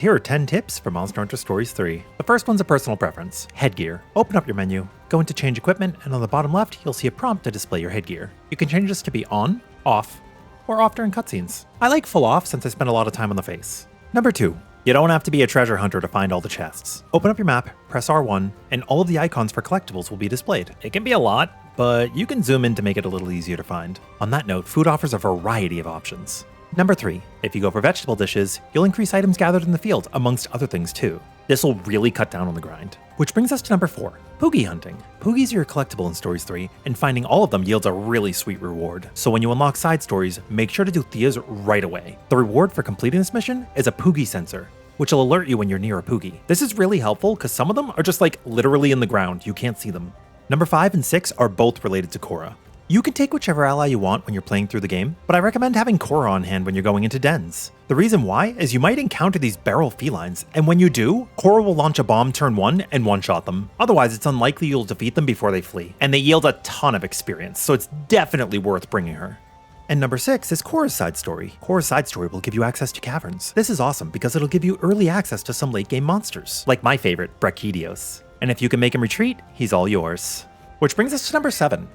Here are 10 tips for Monster Hunter Stories 3. The first one's a personal preference, headgear. Open up your menu, go into change equipment, and on the bottom left, you'll see a prompt to display your headgear. You can change this to be on, off, or off during cutscenes. I like full off since I spend a lot of time on the face. Number 2. You don't have to be a treasure hunter to find all the chests. Open up your map, press R1, and all of the icons for collectibles will be displayed. It can be a lot, but you can zoom in to make it a little easier to find. On that note, food offers a variety of options. Number 3. If you go for vegetable dishes, you'll increase items gathered in the field, amongst other things too. This will really cut down on the grind. Which brings us to number 4. Poogie hunting. Poogies are your collectible in Stories 3, and finding all of them yields a really sweet reward. So when you unlock side stories, make sure to do Thea's right away. The reward for completing this mission is a Poogie sensor, which will alert you when you're near a Poogie. This is really helpful because some of them are just like literally in the ground, you can't see them. Number 5 and 6 are both related to Kora. You can take whichever ally you want when you're playing through the game, but I recommend having Kora on hand when you're going into dens. The reason why is you might encounter these barrel felines, and when you do, Kora will launch a bomb turn 1 and one-shot them. Otherwise, it's unlikely you'll defeat them before they flee, and they yield a ton of experience, so it's definitely worth bringing her. And number 6 is Kora's side story. Kora's side story will give you access to caverns. This is awesome because it'll give you early access to some late game monsters, like my favorite, Brachydios. And if you can make him retreat, he's all yours. Which brings us to number 7.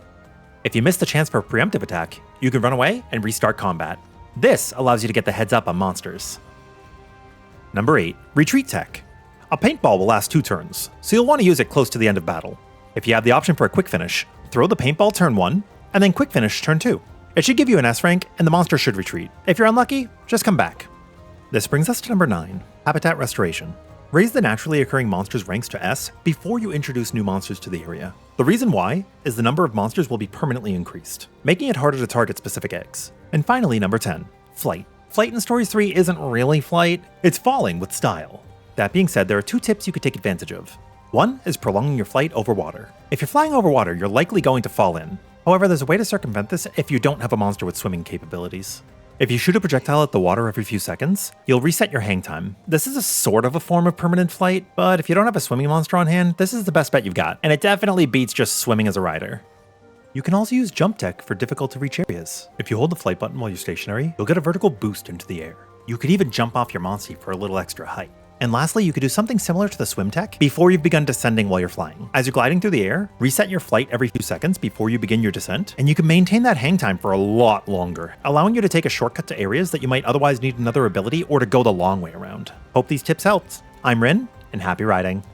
If you miss the chance for a preemptive attack, you can run away and restart combat. This allows you to get the heads up on monsters. Number 8, retreat tech. A paintball will last 2 turns, so you'll want to use it close to the end of battle. If you have the option for a quick finish, throw the paintball turn 1, and then quick finish turn 2. It should give you an S rank, and the monster should retreat. If you're unlucky, just come back. This brings us to number 9, habitat restoration. Raise the naturally occurring monsters' ranks to S before you introduce new monsters to the area. The reason why is the number of monsters will be permanently increased, making it harder to target specific eggs. And finally, number 10, flight. Flight in Stories 3 isn't really flight, it's falling with style. That being said, there are 2 tips you could take advantage of. One is prolonging your flight over water. If you're flying over water, you're likely going to fall in. However, there's a way to circumvent this if you don't have a monster with swimming capabilities. If you shoot a projectile at the water every few seconds, you'll reset your hang time. This is a sort of a form of permanent flight, but if you don't have a swimming monster on hand, this is the best bet you've got, and it definitely beats just swimming as a rider. You can also use jump tech for difficult to reach areas. If you hold the flight button while you're stationary, you'll get a vertical boost into the air. You could even jump off your Monstie for a little extra height. And lastly, you could do something similar to the swim tech before you've begun descending while you're flying. As you're gliding through the air, reset your flight every few seconds before you begin your descent, and you can maintain that hang time for a lot longer, allowing you to take a shortcut to areas that you might otherwise need another ability or to go the long way around. Hope these tips helped. I'm Rin, and happy riding.